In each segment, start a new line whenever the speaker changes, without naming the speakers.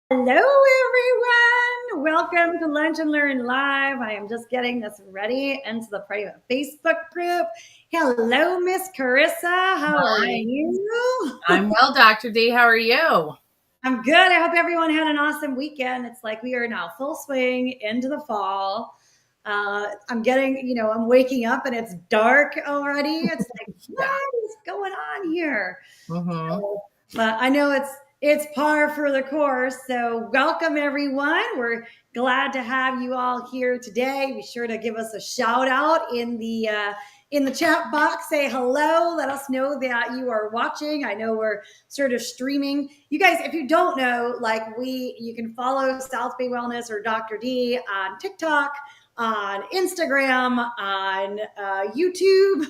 Hello, everyone. Welcome to Lunch and Learn Live. I am just getting this ready into the private Facebook group. Hello, Miss Carissa. How are
Hi,
you?
I'm well, Dr. D. How are you?
I'm good. I hope everyone had an awesome weekend. It's like we are now full swing into the fall. I'm waking up and it's dark already. It's like,
Yeah.
what is going on here?
hmm
So, but I know it's par for the course. So welcome everyone. We're glad to have you all here today. Be sure to give us a shout out in the chat box. Say hello. Let us know that you are watching. I know we're sort of streaming. You guys, if you don't know, you can follow South Bay Wellness or Dr. D on TikTok, on Instagram, on YouTube,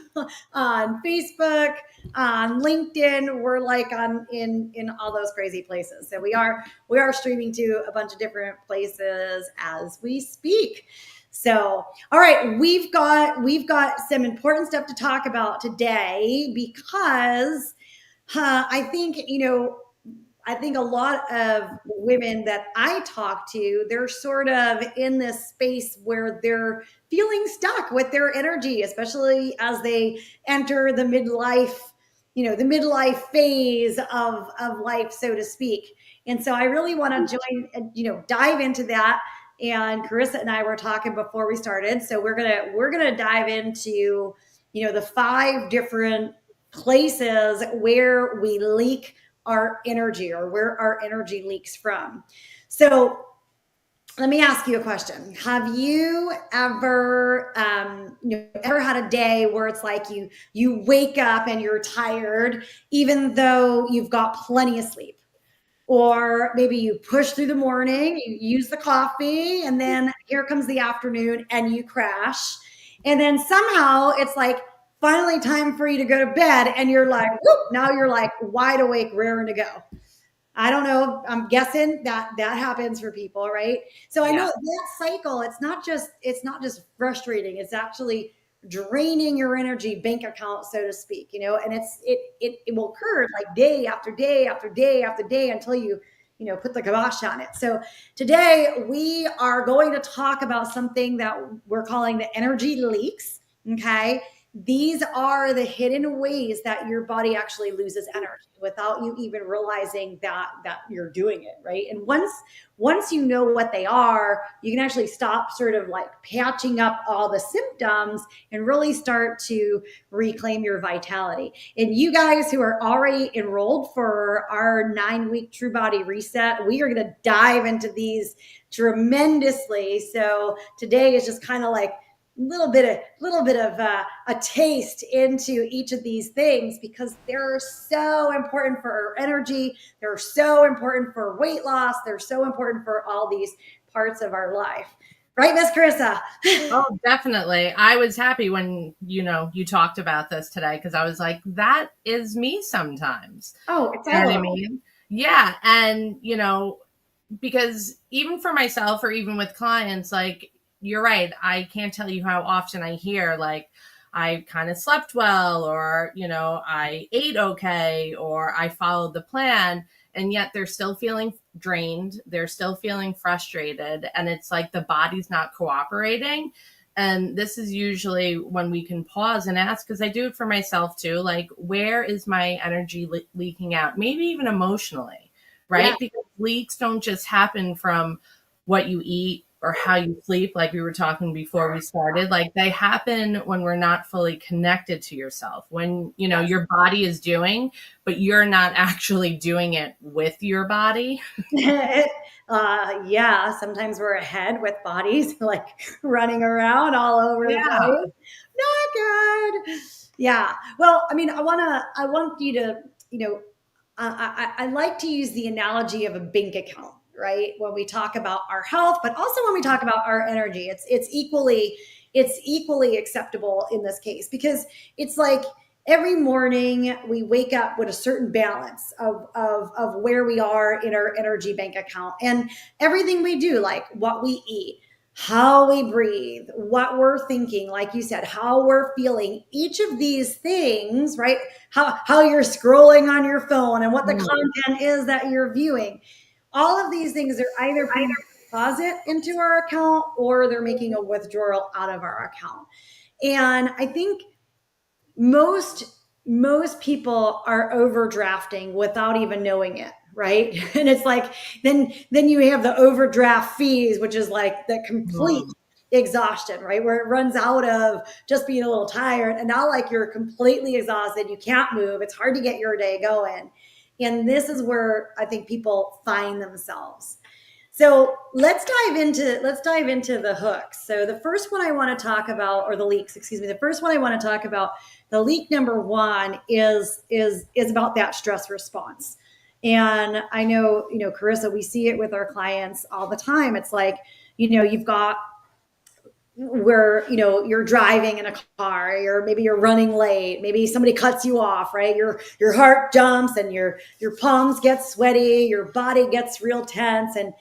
on Facebook, on LinkedIn. We're like in all those crazy places. So we are streaming to a bunch of different places as we speak. So, all right, we've got some important stuff to talk about today because I think a lot of women that I talk to, they're sort of in this space where they're feeling stuck with their energy, especially as they enter the midlife phase of life, so to speak. And so I really want to dive into that. And Carissa and I were talking before we started. So we're gonna dive into, the 5 different places where we leak our energy or where our energy leaks from. So let me ask you a question. Have you ever had a day where it's like you wake up and you're tired, even though you've got plenty of sleep? Or maybe you push through the morning, you use the coffee, and then here comes the afternoon and you crash. And then somehow it's like finally time for you to go to bed, and you're like, whoop, now you're like wide awake, raring to go. I don't know. I'm guessing that happens for people, right? So I know
Yeah.
that cycle, it's not just frustrating. It's actually draining your energy bank account, so to speak, and it will occur like day after day after day after day until you put the kibosh on it. So today we are going to talk about something that we're calling the energy leaks. Okay. These are the hidden ways that your body actually loses energy without you even realizing that you're doing it, right? And once you know what they are, you can actually stop sort of like patching up all the symptoms and really start to reclaim your vitality. And you guys who are already enrolled for our 9-week True Body Reset, we are going to dive into these tremendously. So today is just kind of like little bit of a taste into each of these things because they're so important for our energy. They're so important for weight loss. They're so important for all these parts of our life. Right, Miss Carissa?
Oh, definitely. I was happy when, you talked about this today because I was like, that is me sometimes.
Oh, it's
You know
all
what I
of us.
mean? Yeah. And, because even for myself or even with clients, like, you're right. I can't tell you how often I hear, like, I kind of slept well, or, I ate okay, or I followed the plan. And yet they're still feeling drained. They're still feeling frustrated. And it's like the body's not cooperating. And this is usually when we can pause and ask, because I do it for myself too. Like, where is my energy leaking out? Maybe even emotionally,
Yeah.
right? Because leaks don't just happen from what you eat or how you sleep, like we were talking before we started. Like, they happen when we're not fully connected to yourself, when your body is doing, but you're not actually doing it with your body.
Yeah, sometimes we're ahead with bodies like running around all over the
Yeah.
place. Not good. Yeah. Well, I mean, I want you to, I like to use the analogy of a bank account, right? When we talk about our health, but also when we talk about our energy, it's equally acceptable in this case because it's like every morning we wake up with a certain balance of where we are in our energy bank account, and everything we do, like what we eat, how we breathe, what we're thinking, like you said, how we're feeling, each of these things, right? How you're scrolling on your phone and what the
Mm.
content is that you're viewing, all of these things are either putting a deposit into our account or they're making a withdrawal out of our account. And I think most most people are overdrafting without even knowing it, right? And it's like then you have the overdraft fees, which is like the complete exhaustion, right? Where it runs out of just being a little tired and now like you're completely exhausted, you can't move, it's hard to get your day going. And this is where I think people find themselves. So let's dive into the hooks. So the first one I want to talk about, or the leaks, excuse me. The first one I want to talk about, the leak number one is about that stress response. And I know, Carissa, we see it with our clients all the time. It's like, you've got where you're driving in a car, or maybe you're running late, maybe somebody cuts you off, right? Your heart jumps and your palms get sweaty, your body gets real tense, and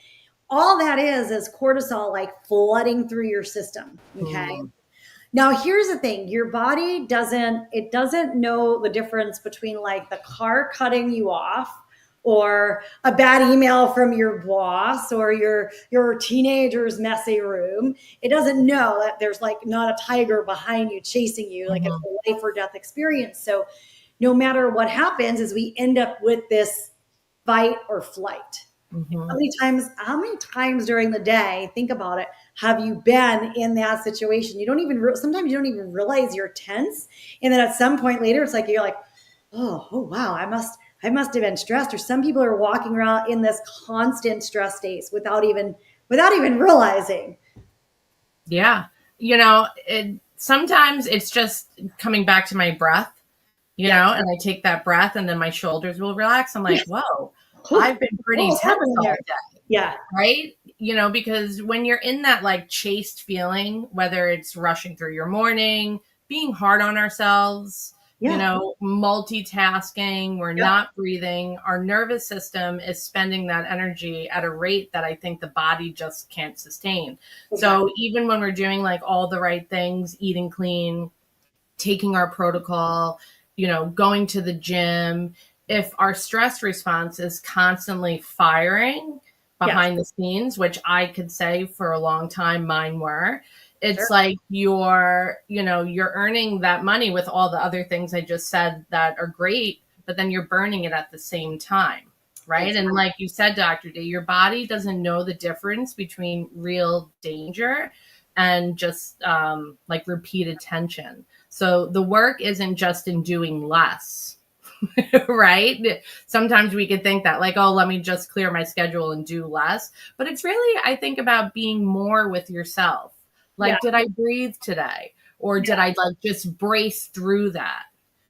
all that is cortisol like flooding through your system. Okay. Now here's the thing, your body doesn't know the difference between like the car cutting you off or a bad email from your boss or your teenager's messy room. It doesn't know that there's like not a tiger behind you chasing you, like it's a life or death experience. So no matter what happens is we end up with this fight or flight. How many times during the day, think about it, have you been in that situation? Sometimes you don't even realize you're tense. And then at some point later, it's like, you're like, oh wow, I must have been stressed. Or some people are walking around in this constant stress states without even realizing.
Yeah. Sometimes it's just coming back to my breath, you know, and I take that breath and then my shoulders will relax. I'm like, whoa, I've been pretty tense all day.
Yeah.
Right. Because when you're in that like chased feeling, whether it's rushing through your morning, being hard on ourselves, multitasking, we're not breathing, our nervous system is spending that energy at a rate that I think the body just can't sustain. Okay. So even when we're doing like all the right things, eating clean, taking our protocol, going to the gym, if our stress response is constantly firing behind the scenes, which I could say for a long time mine were, it's like you're earning that money with all the other things I just said that are great, but then you're burning it at the same time. Right. Exactly. And like you said, Dr. D, your body doesn't know the difference between real danger and just like repeated tension. So the work isn't just in doing less. Right? Sometimes we could think that like, oh, let me just clear my schedule and do less. But it's really, I think about being more with yourself. Like, did I breathe today? Or did I like just brace through that?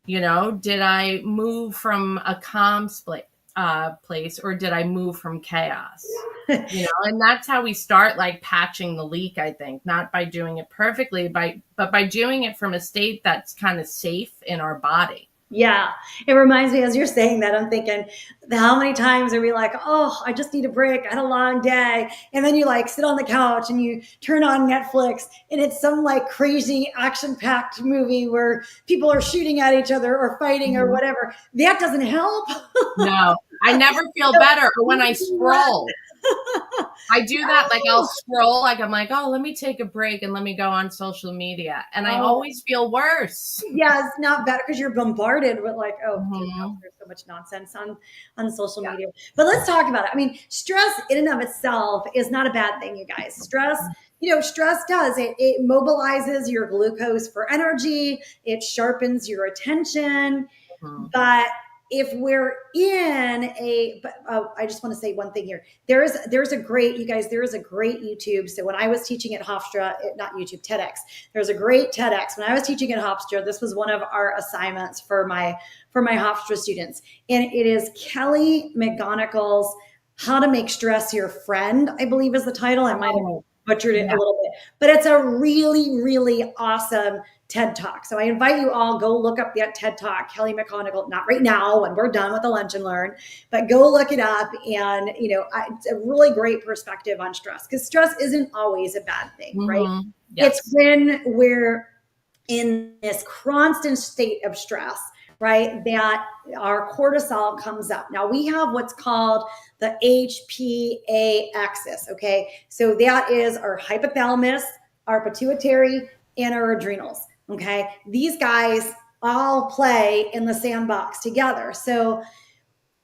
Did I move from a calm place or did I move from chaos? And that's how we start like patching the leak, I think, not by doing it perfectly, but by doing it from a state that's kind of safe in our body.
Yeah. It reminds me, as you're saying that, I'm thinking, how many times are we like, oh, I just need a break. I had a long day. And then you like sit on the couch and you turn on Netflix and it's some like crazy action packed movie where people are shooting at each other or fighting or whatever. That doesn't help.
No, I never feel better when I scroll. I do that. Like I'll scroll, like I'm like, oh, let me take a break and let me go on social media. And I always feel worse.
Yeah, it's not better because you're bombarded with like, there's so much nonsense on social media. But let's talk about it. I mean, stress in and of itself is not a bad thing, you guys. Stress does it mobilizes your glucose for energy. It sharpens your attention. But if we're in I just want to say one thing here. There's a great YouTube. So when I was teaching at Hofstra, not YouTube, TEDx, there's a great TEDx. When I was teaching at Hofstra, this was one of our assignments for my Hofstra students. And it is Kelly McGonigal's How to Make Stress Your Friend, I believe is the title. I might have butchered it a little bit, but it's a really, really awesome TED Talk. So I invite you all, go look up that TED Talk, Kelly McGonigal, not right now when we're done with the lunch and learn, but go look it up. And, it's a really great perspective on stress because stress isn't always a bad thing, right? Yes. It's when we're in this constant state of stress right, that our cortisol comes up. Now we have what's called the HPA axis. Okay. So that is our hypothalamus, our pituitary, and our adrenals. Okay. These guys all play in the sandbox together. So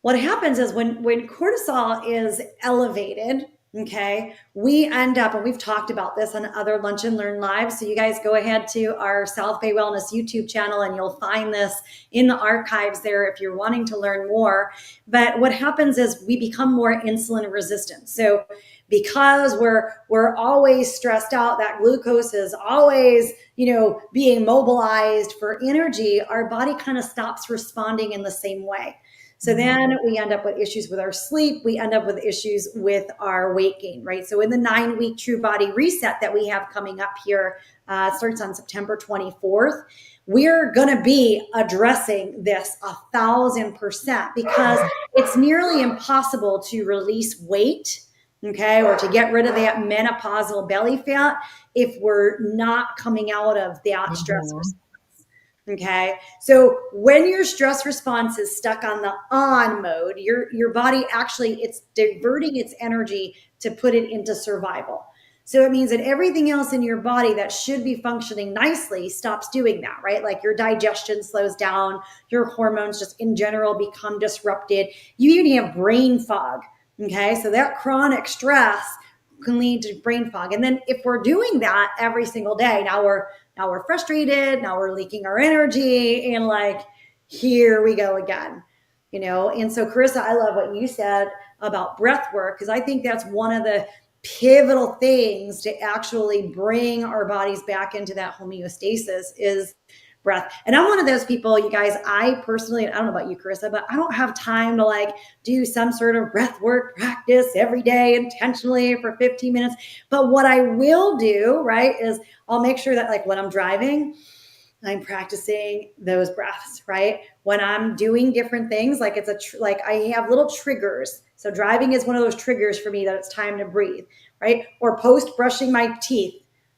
what happens is when cortisol is elevated, okay, we end up, and we've talked about this on other Lunch and Learn lives. So you guys go ahead to our South Bay Wellness YouTube channel and you'll find this in the archives there if you're wanting to learn more. But what happens is we become more insulin resistant. So because we're always stressed out, that glucose is always, being mobilized for energy, our body kind of stops responding in the same way. So then we end up with issues with our sleep. We end up with issues with our weight gain, right? So in the 9-week True Body Reset that we have coming up here, it starts on September 24th. We're going to be addressing this 1,000% because it's nearly impossible to release weight, okay, or to get rid of that menopausal belly fat if we're not coming out of that stress response. Okay. So when your stress response is stuck on the on mode, your body actually, it's diverting its energy to put it into survival. So it means that everything else in your body that should be functioning nicely stops doing that, right? Like your digestion slows down, your hormones just in general become disrupted. You even have brain fog. Okay. So that chronic stress can lead to brain fog. And then if we're doing that every single day, now we're frustrated, now we're leaking our energy, and like, here we go again, And so Carissa, I love what you said about breath work, because I think that's one of the pivotal things to actually bring our bodies back into that homeostasis is breath. And I'm one of those people, you guys, I personally, I don't know about you, Carissa, but I don't have time to like do some sort of breath work practice every day intentionally for 15 minutes. But what I will do, right, is I'll make sure that like when I'm driving, I'm practicing those breaths, right? When I'm doing different things, like like I have little triggers. So driving is one of those triggers for me that it's time to breathe, right? Or post brushing my teeth.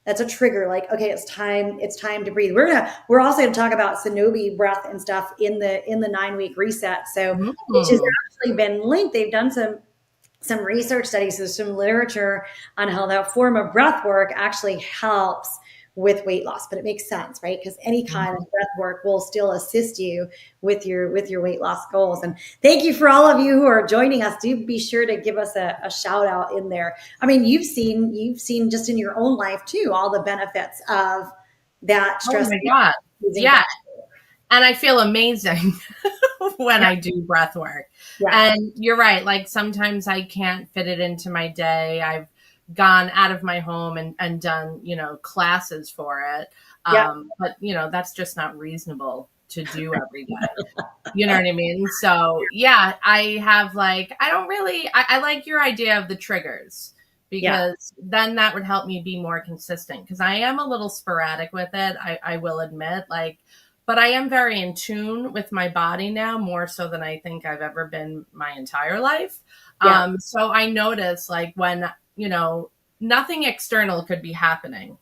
That's a trigger. Like, okay, it's time to breathe. We're also going to talk about Sonobi breath and stuff in the 9-week reset. So which has actually been linked. They've done some research studies, so some literature on how that form of breath work actually helps with weight loss, but it makes sense, right? Because any kind of breath work will still assist you with your weight loss goals. And thank you for all of you who are joining us. Do be sure to give us a shout out in there. I mean, you've seen just in your own life too, all the benefits of that stress.
Oh my God. Yeah. And I feel amazing when I do breath work. Yeah. And you're right. Like sometimes I can't fit it into my day. I've gone out of my home and done, classes for it. But, that's just not reasonable to do every day. You know what I mean? So yeah, I have like, I like your idea of the triggers because then that would help me be more consistent because I am a little sporadic with it. I will admit but I am very in tune with my body now, more so than I think I've ever been my entire life. Yeah. So I notice like when, nothing external could be happening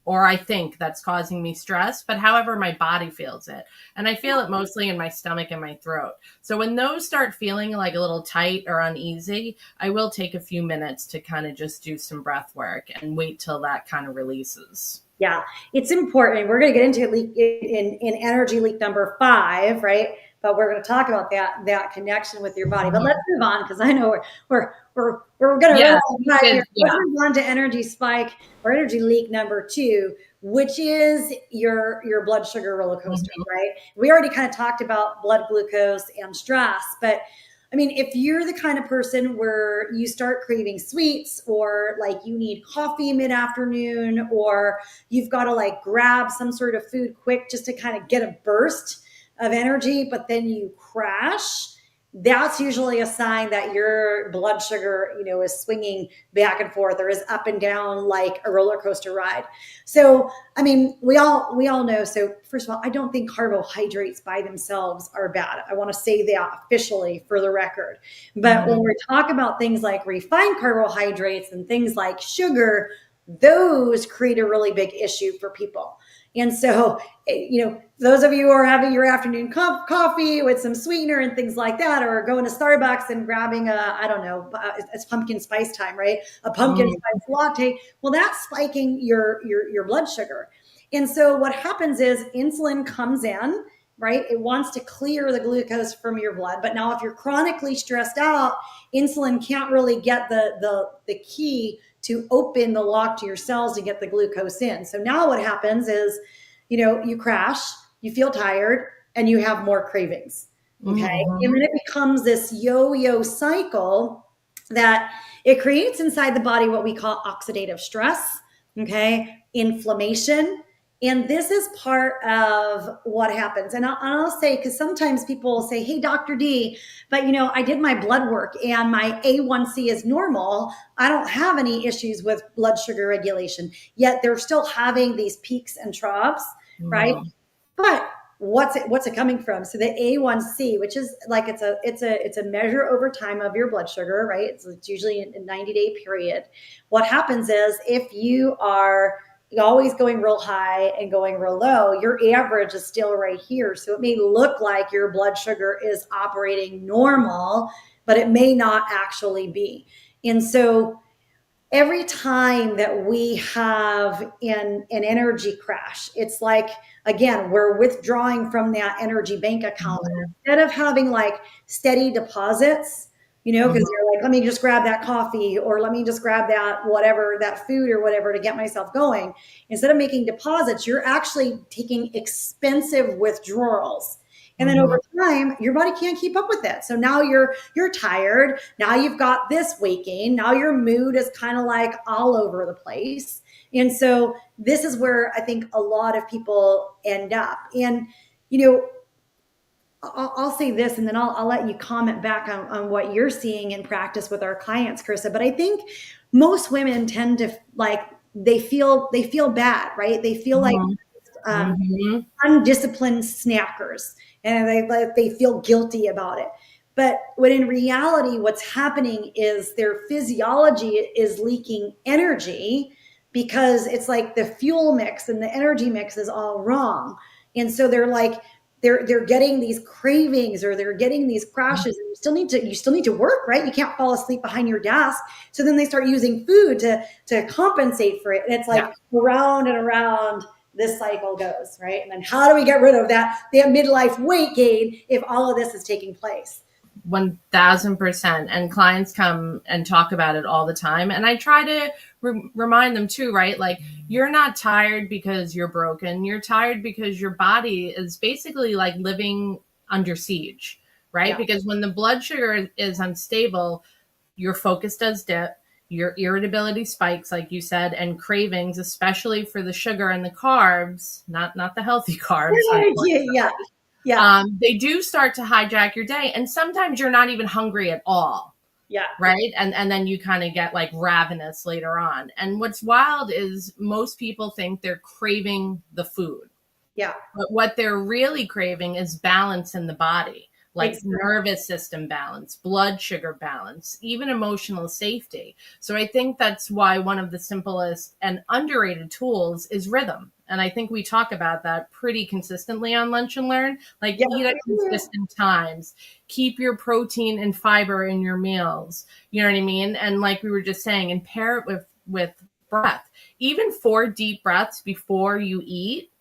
or I think that's causing me stress, but however my body feels it. And I feel it mostly in my stomach and my throat. So when those start feeling like a little tight or uneasy, I will take a few minutes to kind of just do some breath work and wait till that kind of releases.
Yeah, it's important. We're going to get into in energy leak number 5, right? But we're going to talk about that connection with your body. But let's move on because I know we're going to let's move on to energy spike or energy leak number 2, which is your blood sugar roller coaster, right? We already kind of talked about blood glucose and stress, but I mean, if you're the kind of person where you start craving sweets or like you need coffee mid-afternoon or you've got to like grab some sort of food quick just to kind of get a burst of energy, but then you crash, that's usually a sign that your blood sugar, is swinging back and forth or is up and down like a roller coaster ride. So, I mean, we all know. So first of all, I don't think carbohydrates by themselves are bad. I want to say that officially for the record. But when we talk about things like refined carbohydrates and things like sugar, those create a really big issue for people. And so, those of you who are having your afternoon coffee with some sweetener and things like that, or going to Starbucks and grabbing I don't know, it's pumpkin spice time, right? A pumpkin spice latte. Well, that's spiking your blood sugar. And so what happens is insulin comes in, right? It wants to clear the glucose from your blood. But now if you're chronically stressed out, insulin can't really get the key to open the lock to your cells to get the glucose in. So now what happens is, you crash, you feel tired, and you have more cravings. Okay. And then it becomes this yo-yo cycle that it creates inside the body what we call oxidative stress, okay, inflammation. And this is part of what happens. And I'll say, because sometimes people will say, hey, Dr. D, but I did my blood work and my A1C is normal. I don't have any issues with blood sugar regulation. Yet they're still having these peaks and troughs, right? But what's it coming from? So the A1C, which is like it's a measure over time of your blood sugar, right? It's usually a 90-day period. What happens is if you are always going real high and going real low, your average is still right here. So it may look like your blood sugar is operating normal, but it may not actually be. And so every time that we have an energy crash, it's like, again, we're withdrawing from that energy bank account. Instead of having like steady deposits, because you're like, let me just grab that coffee, or let me just grab that whatever, that food or whatever to get myself going. Instead of making deposits, you're actually taking expensive withdrawals. And then over time, your body can't keep up with it. So now you're tired. Now you've got this weight gain. Now your mood is kind of like all over the place. And so this is where I think a lot of people end up. And, I'll say this, and then I'll let you comment back on what you're seeing in practice with our clients, Carissa. But I think most women tend to they feel bad, right? They feel like undisciplined snackers, and they feel guilty about it. But when in reality, what's happening is their physiology is leaking energy because it's like the fuel mix and the energy mix is all wrong. And so they're getting these cravings, or they're getting these crashes, and you still need to work, right? You can't fall asleep behind your desk. So then they start using food to compensate for it. And it's like around and around this cycle goes, right? And then how do we get rid of that midlife weight gain if all of this is taking place?
1000%. And clients come and talk about it all the time. And I try to remind them too, right? Like, you're not tired because you're broken. You're tired because your body is basically like living under siege, right? Yeah. Because when the blood sugar is unstable, your focus does dip, your irritability spikes, like you said, and cravings, especially for the sugar and the carbs, not the healthy carbs. Yeah. They do start to hijack your day. And sometimes you're not even hungry at all.
Yeah.
Right. And then you kind of get like ravenous later on. And what's wild is most people think they're craving the food.
Yeah.
But what they're really craving is balance in the body, like nervous system balance, blood sugar balance, even emotional safety. So I think that's why one of the simplest and underrated tools is rhythm. And I think we talk about that pretty consistently on Lunch and Learn. Like, eat at consistent times, keep your protein and fiber in your meals. You know what I mean? And like we were just saying, and pair it with breath. Even 4 deep breaths before you eat,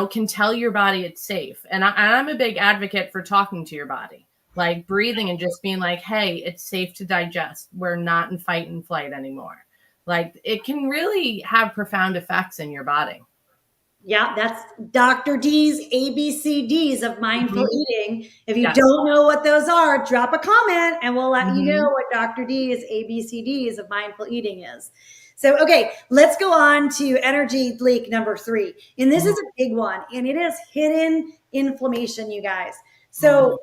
can tell your body it's safe. And I'm a big advocate for talking to your body, like breathing and just being like, hey, it's safe to digest. We're not in fight and flight anymore. Like, it can really have profound effects in your body.
Yeah, that's Dr. D's ABCDs of mindful eating. If you don't know what those are, drop a comment and we'll let you know what Dr. D's ABCDs of mindful eating is. So, okay, let's go on to energy leak number 3. And this is a big one, and it is hidden inflammation, you guys. So,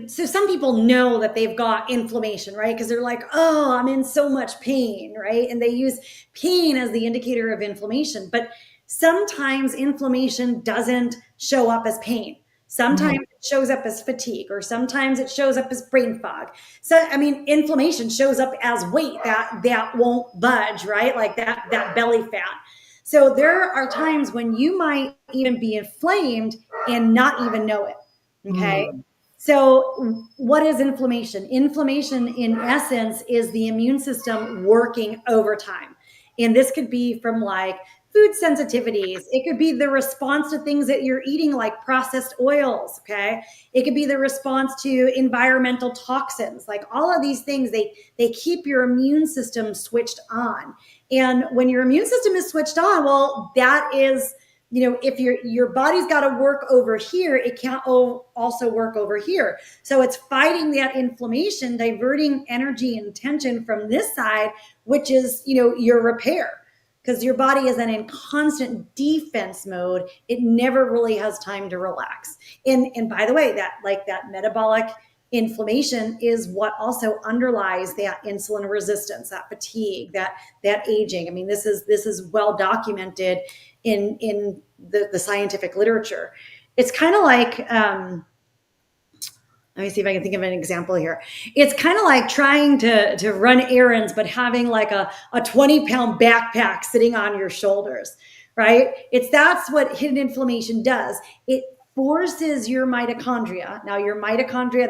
so some people know that they've got inflammation, right? Because they're like, oh, I'm in so much pain, right? And they use pain as the indicator of inflammation. But sometimes inflammation doesn't show up as pain. Sometimes it shows up as fatigue, or sometimes it shows up as brain fog. So, inflammation shows up as weight that won't budge, right? Like that belly fat. So there are times when you might even be inflamed and not even know it. Okay.
Mm.
So what is inflammation? Inflammation in essence is the immune system working overtime. And this could be from like food sensitivities. It could be the response to things that you're eating, like processed oils. Okay. It could be the response to environmental toxins. Like all of these things, they keep your immune system switched on. And when your immune system is switched on, well, that is, if your body's got to work over here, it can't also work over here. So it's fighting that inflammation, diverting energy and tension from this side, which is, your repair. Because your body is then in constant defense mode. It never really has time to relax. And by the way, that metabolic inflammation is what also underlies that insulin resistance, that fatigue, that aging. I mean, this is well documented in the scientific literature. It's kind of like, let me see if I can think of an example here. It's kind of like trying to run errands, but having like a 20-pound backpack sitting on your shoulders, right? That's what hidden inflammation does. It forces your mitochondria. Now your mitochondria,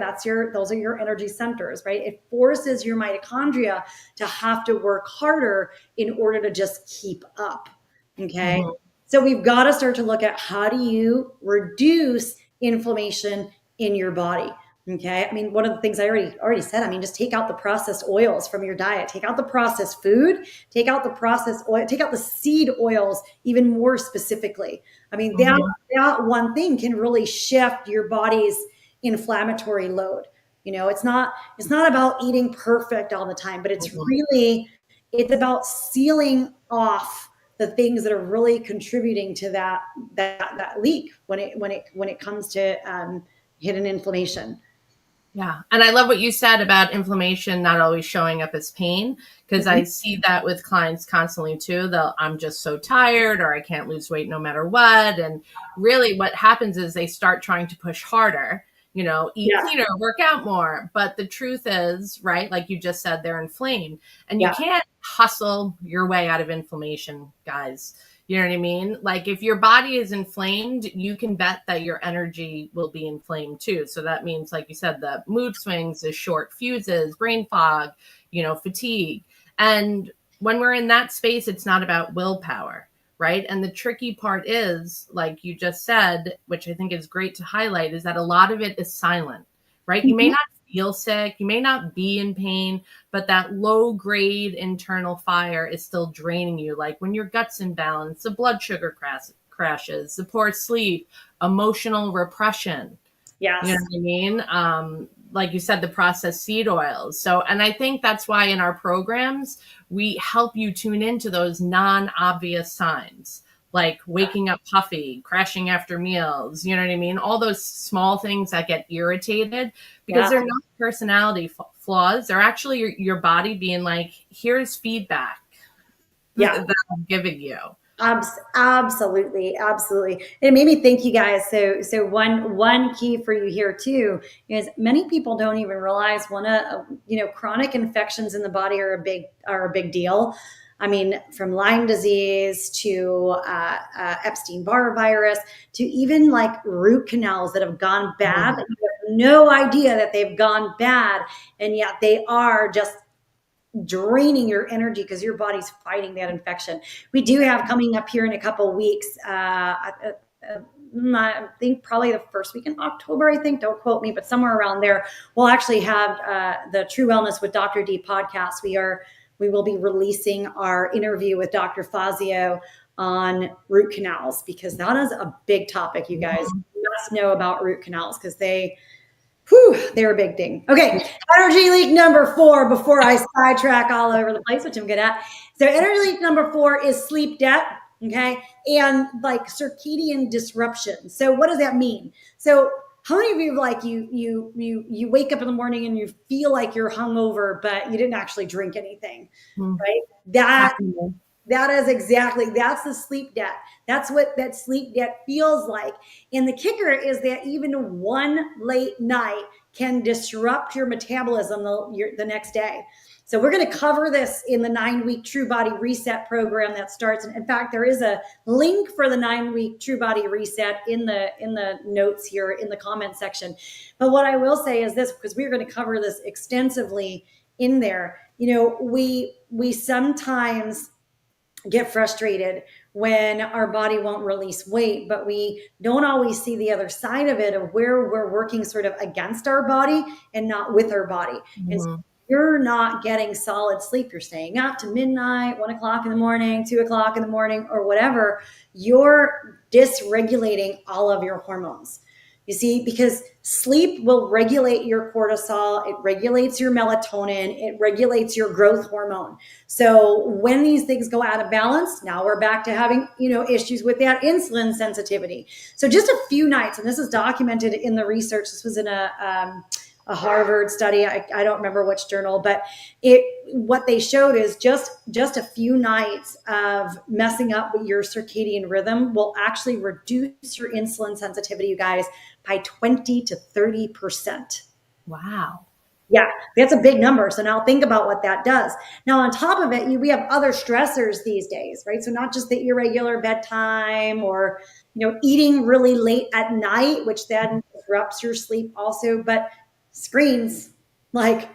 those are your energy centers, right? It forces your mitochondria to have to work harder in order to just keep up. Okay. Mm-hmm. So we've got to start to look at, how do you reduce inflammation in your body? Okay. I mean, one of the things I already said, I mean, just take out the processed oils from your diet, take out the processed food, take out the processed oil, take out the seed oils, even more specifically. I mean, that one thing can really shift your body's inflammatory load. It's not about eating perfect all the time, but it's about sealing off the things that are really contributing to that leak when it comes to hidden inflammation.
Yeah. And I love what you said about inflammation not always showing up as pain, because I see that with clients constantly too. I'm just so tired, or I can't lose weight no matter what. And really what happens is they start trying to push harder, eat cleaner, work out more. But the truth is, right, like you just said, they're inflamed, and you can't hustle your way out of inflammation, guys. You know what I mean? Like if your body is inflamed, you can bet that your energy will be inflamed too. So that means, like you said, the mood swings, the short fuses, brain fog, fatigue. And when we're in that space, it's not about willpower, right? And the tricky part is, like you just said, which I think is great to highlight, is that a lot of it is silent, right? Mm-hmm. You may not feel sick, you may not be in pain, but that low grade internal fire is still draining you. Like when your gut's imbalanced, the blood sugar crashes, the poor sleep, emotional repression.
Yes.
You know what I mean? Like you said, the processed seed oils. So, and I think that's why in our programs, we help you tune into those non-obvious signs, like waking up puffy, crashing after meals, you know what I mean? All those small things that get irritated, because they're not personality flaws. They're actually your body being like, here's feedback that I'm giving you.
Absolutely. It made me think, you guys. So one key for you here too is many people don't even realize chronic infections in the body are a big deal. I mean, from Lyme disease to Epstein-Barr virus to even like root canals that have gone bad. Mm-hmm. You have no idea that they've gone bad, and yet they are just draining your energy because your body's fighting that infection. We do have coming up here in a couple of weeks, I think probably the first week in October, don't quote me, but somewhere around there, we'll actually have the True Wellness with Dr. D podcast. We will be releasing our interview with Dr. Fazio on root canals, because that is a big topic. You guys must know about root canals, because they're a big thing. Okay, energy leak number 4, before I sidetrack all over the place, which I'm good at. So energy leak number 4 is sleep debt, okay, and like circadian disruption. So what does that mean? So how many of you, like you wake up in the morning and you feel like you're hungover, but you didn't actually drink anything, right? That is exactly, that's the sleep debt. That's what that sleep debt feels like. And the kicker is that even one late night can disrupt your metabolism the next day. So we're going to cover this in the 9-week True Body Reset program that starts. In fact, there is a link for the 9-week True Body Reset in the notes here in the comment section. But what I will say is this, because we're going to cover this extensively in there. We sometimes get frustrated when our body won't release weight, but we don't always see the other side of it, of where we're working sort of against our body and not with our body. And so you're not getting solid sleep, you're staying up to midnight, 1 o'clock in the morning, 2 o'clock in the morning, or whatever, you're dysregulating all of your hormones. You see, because sleep will regulate your cortisol, it regulates your melatonin, it regulates your growth hormone. So when these things go out of balance, now we're back to having, issues with that insulin sensitivity. So just a few nights, and this is documented in the research. This was in a Harvard study. I don't remember which journal, but what they showed is just a few nights of messing up with your circadian rhythm will actually reduce your insulin sensitivity, you guys, by 20 to 30%.
Wow.
Yeah, that's a big number. So now think about what that does. Now, on top of it, we have other stressors these days, right? So not just the irregular bedtime or, eating really late at night, which then disrupts your sleep also, but screens are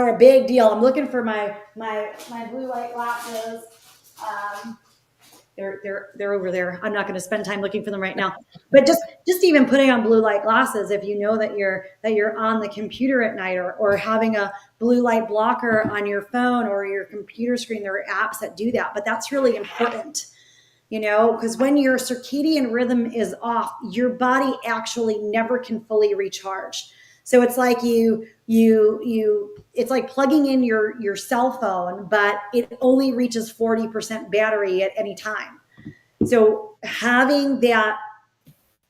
a big deal. I'm looking for my blue light glasses. They're over there. I'm not going to spend time looking for them right now. But just even putting on blue light glasses, if you know that you're on the computer at night, or having a blue light blocker on your phone or your computer screen, there are apps that do that. But that's really important, because when your circadian rhythm is off, your body actually never can fully recharge. So it's like it's like plugging in your cell phone, but it only reaches 40% battery at any time. So having that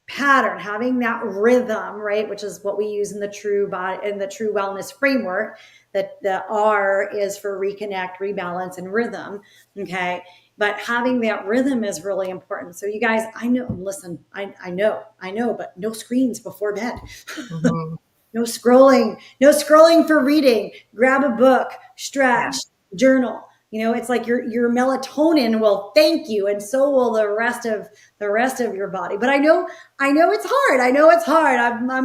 pattern, having that rhythm, right, which is what we use in the true wellness framework, that the R is for reconnect, rebalance, and rhythm. Okay. But having that rhythm is really important. So you guys, I know, but no screens before bed. Mm-hmm. No scrolling for reading. Grab a book, stretch, journal. It's like your melatonin will thank you, and so will the rest of your body. But I know it's hard. I'm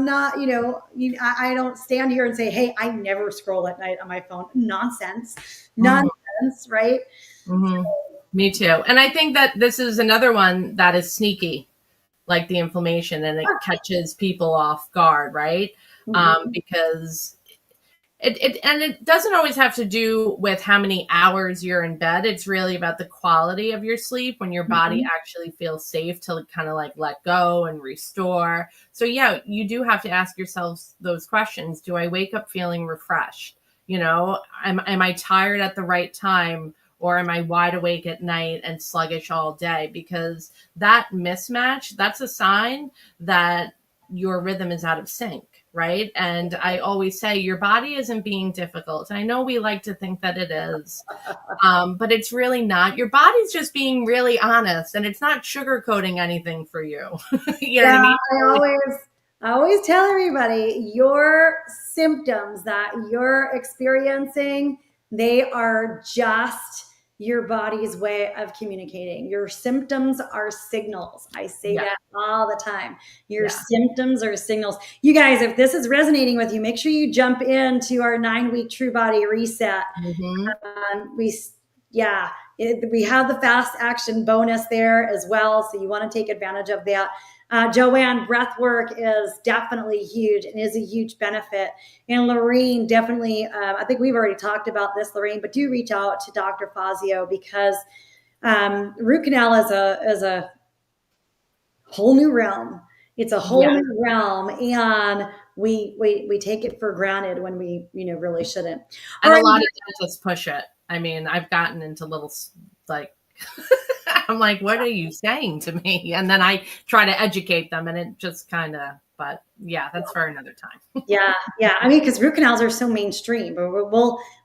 not, I don't stand here and say, hey, I never scroll at night on my phone. Nonsense, right?
Mm-hmm. Me too. And I think that this is another one that is sneaky, like the inflammation, and it catches people off guard, right? Mm-hmm. Because it doesn't always have to do with how many hours you're in bed. It's really about the quality of your sleep, when your body actually feels safe to kind of like let go and restore. So yeah, you do have to ask yourself those questions. Do I wake up feeling refreshed? Am I tired at the right time? Or am I wide awake at night and sluggish all day? Because that mismatch, that's a sign that your rhythm is out of sync, right? And I always say your body isn't being difficult. I know we like to think that it is, but it's really not. Your body's just being really honest, and it's not sugarcoating anything for you. You know what I mean?
I always tell everybody, your symptoms that you're experiencing, they are just your body's way of communicating. Your symptoms are signals. I say that all the time. Your symptoms are signals. You guys, if this is resonating with you, make sure you jump into our 9-week True Body Reset. Mm-hmm. We have the fast action bonus there as well. So you want to take advantage of that. Joanne, breath work is definitely huge and is a huge benefit. And Lorraine, definitely, I think we've already talked about this, Lorraine, but do reach out to Dr. Fazio, because root canal is a whole new realm. It's a whole new realm, and we take it for granted when we really shouldn't.
And a lot of dentists push it. I mean, I've gotten into little I'm like, what are you saying to me? And then I try to educate them, and it just kind of, but yeah, that's for another time.
Yeah. I mean, because root canals are so mainstream, but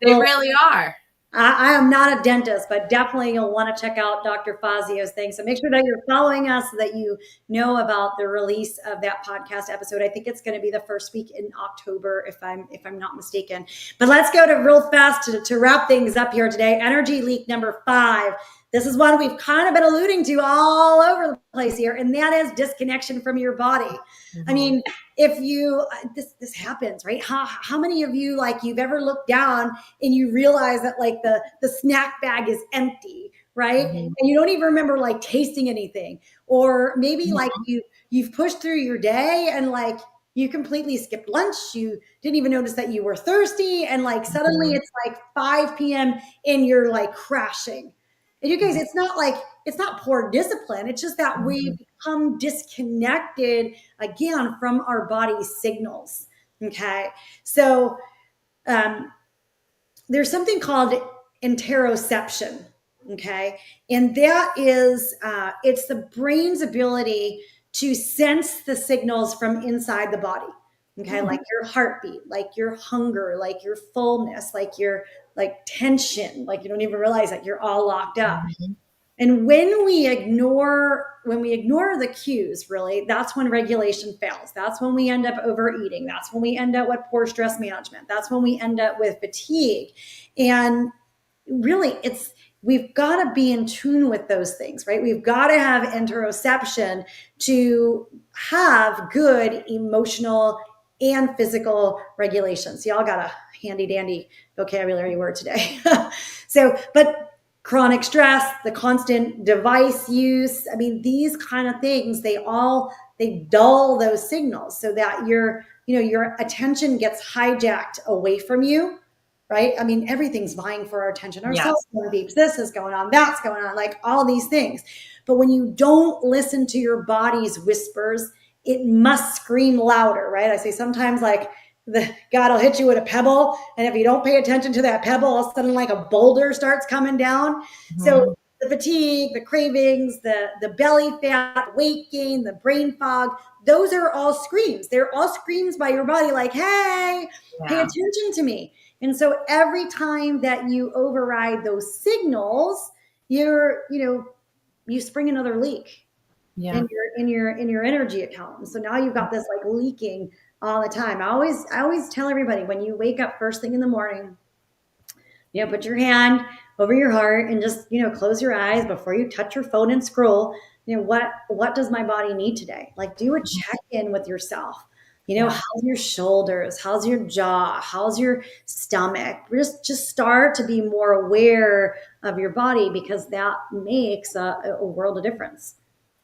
they really are.
I am not a dentist, but definitely you'll want to check out Dr. Fazio's thing. So make sure that you're following us so that you know about the release of that podcast episode. I think it's going to be the first week in October, if I'm not mistaken. But let's go to real fast to wrap things up here today. Energy leak number 5. This is one we've kind of been alluding to all over the place here, and that is disconnection from your body. Mm-hmm. I mean, if you this happens, right? How many of you, like, you've ever looked down and you realize that like the snack bag is empty, right? Mm-hmm. And you don't even remember like tasting anything, or maybe mm-hmm. like you've pushed through your day and like you completely skipped lunch, you didn't even notice that you were thirsty, and like suddenly mm-hmm. it's like 5 p.m. and you're like crashing. And you guys, it's not poor discipline. It's just that we become disconnected again from our body's signals. Okay. So there's something called interoception. Okay. And that is, it's the brain's ability to sense the signals from inside the body. Okay. Mm-hmm. Like your heartbeat, like your hunger, like your fullness, like your like tension, like you don't even realize that you're all locked up. Mm-hmm. And when we ignore the cues, really, that's when regulation fails. That's when we end up overeating. That's when we end up with poor stress management. That's when we end up with fatigue. And really, we've got to be in tune with those things, right? We've got to have interoception to have good emotional and physical regulation. So y'all got a handy dandy vocabulary word today. But chronic stress, the constant device use, I mean, these kind of things, they dull those signals so that your attention gets hijacked away from you, right? I mean, everything's vying for our attention. Our cell phone beeps, this is going on, that's going on, like all these things. But when you don't listen to your body's whispers, it must scream louder, right? I say sometimes like God will hit you with a pebble, and if you don't pay attention to that pebble, all of a sudden like a boulder starts coming down. Mm-hmm. So the fatigue, the cravings, the belly fat, weight gain, the brain fog, those are all screams. They're all screams by your body like, hey, pay attention to me. And so every time that you override those signals, you spring another leak. Yeah. in your energy account. And so now you've got this like leaking all the time. I always tell everybody, when you wake up first thing in the morning, put your hand over your heart and just, close your eyes before you touch your phone and scroll. What does my body need today? Like, do a check-in with yourself. How's your shoulders? How's your jaw? How's your stomach? Just start to be more aware of your body, because that makes a world of difference.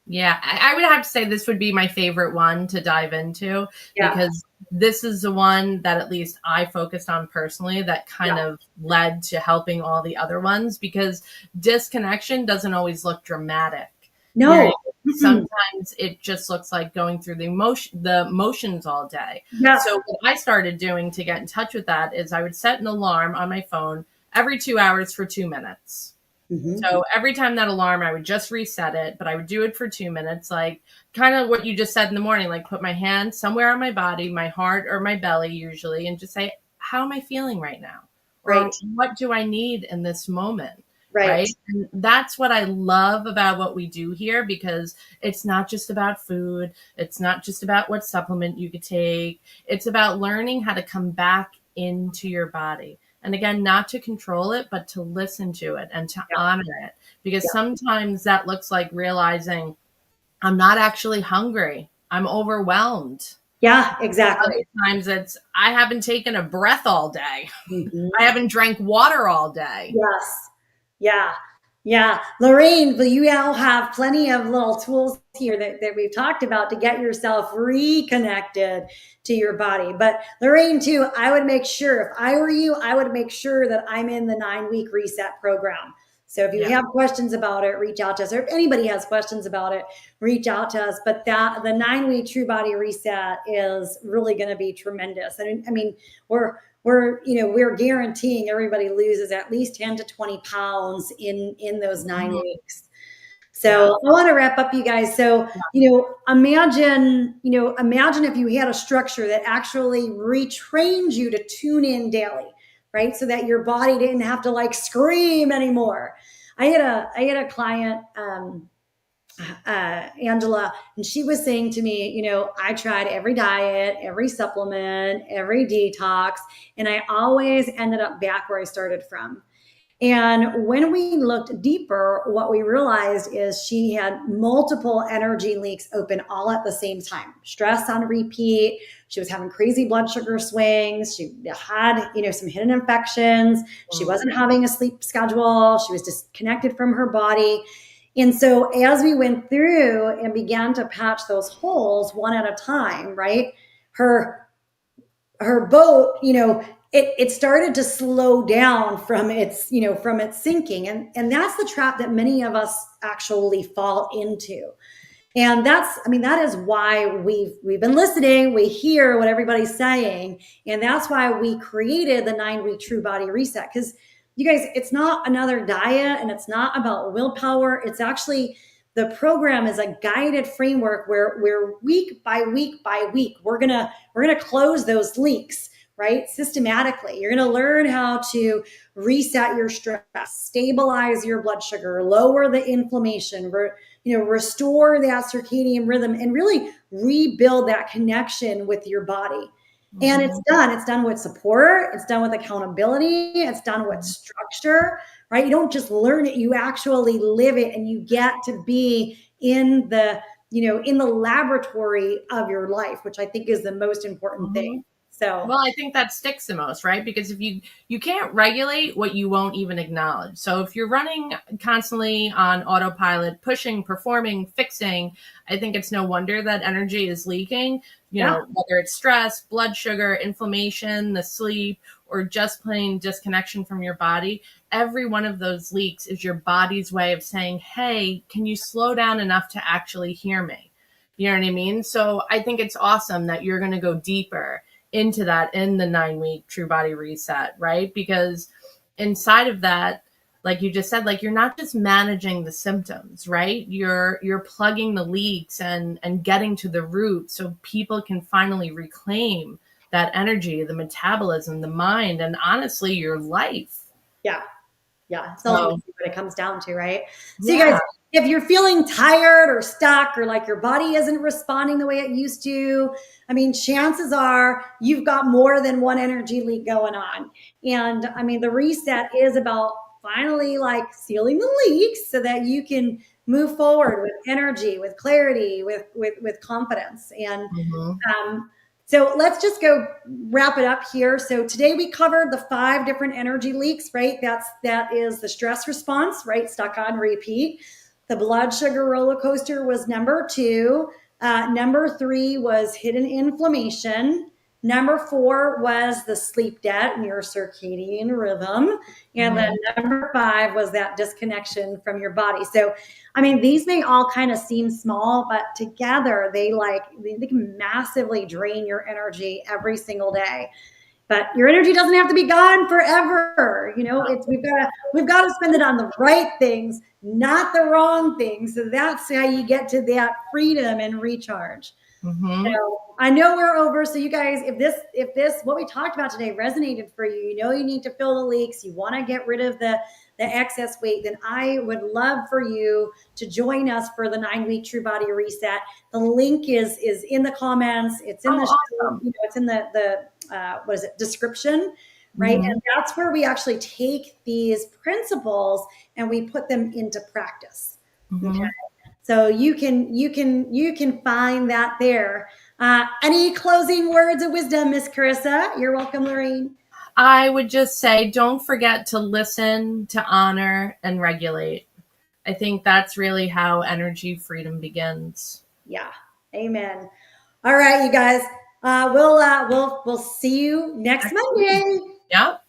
Yeah, I would have to say this would be my favorite one to dive into, because this is the one that at least I focused on personally that kind of led to helping all the other ones, because disconnection doesn't always look dramatic. No. Sometimes it just looks like going through the motions all day. Yeah. So what I started doing to get in touch with that is I would set an alarm on my phone every 2 hours for 2 minutes. Mm-hmm. So every time that alarm, I would just reset it, but I would do it for 2 minutes, like kind of what you just said in the morning, like put my hand somewhere on my body, my heart or my belly usually, and just say, how am I feeling right now? Right. Or what do I need in this moment? Right. And that's what I love about what we do here, because it's not just about food. It's not just about what supplement you could take. It's about learning how to come back into your body. And again, not to control it, but to listen to it and to honor it. Because sometimes that looks like realizing I'm not actually hungry. I'm overwhelmed.
Yeah, exactly.
Other times it's, I haven't taken a breath all day. Mm-hmm. I haven't drank water all day.
Yes. Yeah. Yeah. Lorraine, you now have plenty of little tools here that we've talked about to get yourself reconnected to your body. But Lorraine too, I would make sure, if I were you, I would make sure that I'm in the 9-week reset program. So if you have questions about it, reach out to us. Or if anybody has questions about it, reach out to us. But the 9-week True Body Reset is really going to be tremendous. And I mean, we're guaranteeing everybody loses at least 10 to 20 pounds in those 9 weeks. So I want to wrap up, you guys. So, imagine if you had a structure that actually retrained you to tune in daily, right? So that your body didn't have to like scream anymore. I had a client, Angela, and she was saying to me, you know, I tried every diet, every supplement, every detox, and I always ended up back where I started from. And when we looked deeper, what we realized is she had multiple energy leaks open all at the same time. Stress on repeat. She was having crazy blood sugar swings. She had, you know, some hidden infections. She wasn't having a sleep schedule. She was disconnected from her body. And so as we went through and began to patch those holes one at a time, right? Her boat, you know, it started to slow down from its, you know, from its sinking. And that's the trap that many of us actually fall into. And that's, I mean, that is why we've been listening. We hear what everybody's saying. And that's why we created the 9-week True Body Reset. Because you guys, it's not another diet and it's not about willpower. It's actually, the program is a guided framework where week by week by week, we're gonna close those leaks, right? Systematically. You're gonna learn how to reset your stress, stabilize your blood sugar, lower the inflammation, you know, restore that circadian rhythm, and really rebuild that connection with your body. And it's done. It's done with support. It's done with accountability. It's done with structure, right? You don't just learn it, you actually live it, and you get to be in the, you know, in the laboratory of your life, which I think is the most important thing. So,
well, I think that sticks the most, right? Because if you can't regulate what you won't even acknowledge. So if you're running constantly on autopilot, pushing, performing, fixing, I think it's no wonder that energy is leaking, you know, whether it's stress, blood sugar, inflammation, the sleep, or just plain disconnection from your body. Every one of those leaks is your body's way of saying, hey, can you slow down enough to actually hear me? You know what I mean? So I think it's awesome that you're going to go deeper into that in the 9-week True Body Reset, right? Because inside of that, like you just said, like you're not just managing the symptoms, right? You're plugging the leaks and getting to the root so people can finally reclaim that energy, the metabolism, the mind, and honestly, your life.
yeah. It's ultimately what it comes down to, right? So you
Yeah.
guys, if you're feeling tired or stuck or like your body isn't responding the way it used to, I mean, chances are you've got more than one energy leak going on. And I mean, the reset is about finally like sealing the leaks so that you can move forward with energy, with clarity, with confidence. And so let's just go wrap it up here. So today we covered the 5 different energy leaks, right? That is the stress response, right? Stuck on repeat. The blood sugar roller coaster was number 2. Number 3 was hidden inflammation. Number 4 was the sleep debt and your circadian rhythm. And then number 5 was that disconnection from your body. So, I mean, these may all kind of seem small, but together they can massively drain your energy every single day. But your energy doesn't have to be gone forever. You know, we've got to spend it on the right things, not the wrong things. So that's how you get to that freedom and recharge. So I know we're over. So you guys, if this what we talked about today resonated for you, you know you need to fill the leaks, you want to get rid of the excess weight, then I would love for you to join us for the 9-week True Body Reset. The link is in the comments. It's in it's in the description, right? And that's where we actually take these principles and we put them into practice. Okay. So you can find that there. Any closing words of wisdom, Miss Carissa? You're welcome, Lorraine.
I would just say, don't forget to listen, to honor, and regulate. I think that's really how energy freedom begins.
Yeah. Amen. All right, you guys. We'll see you next Monday.
Yep.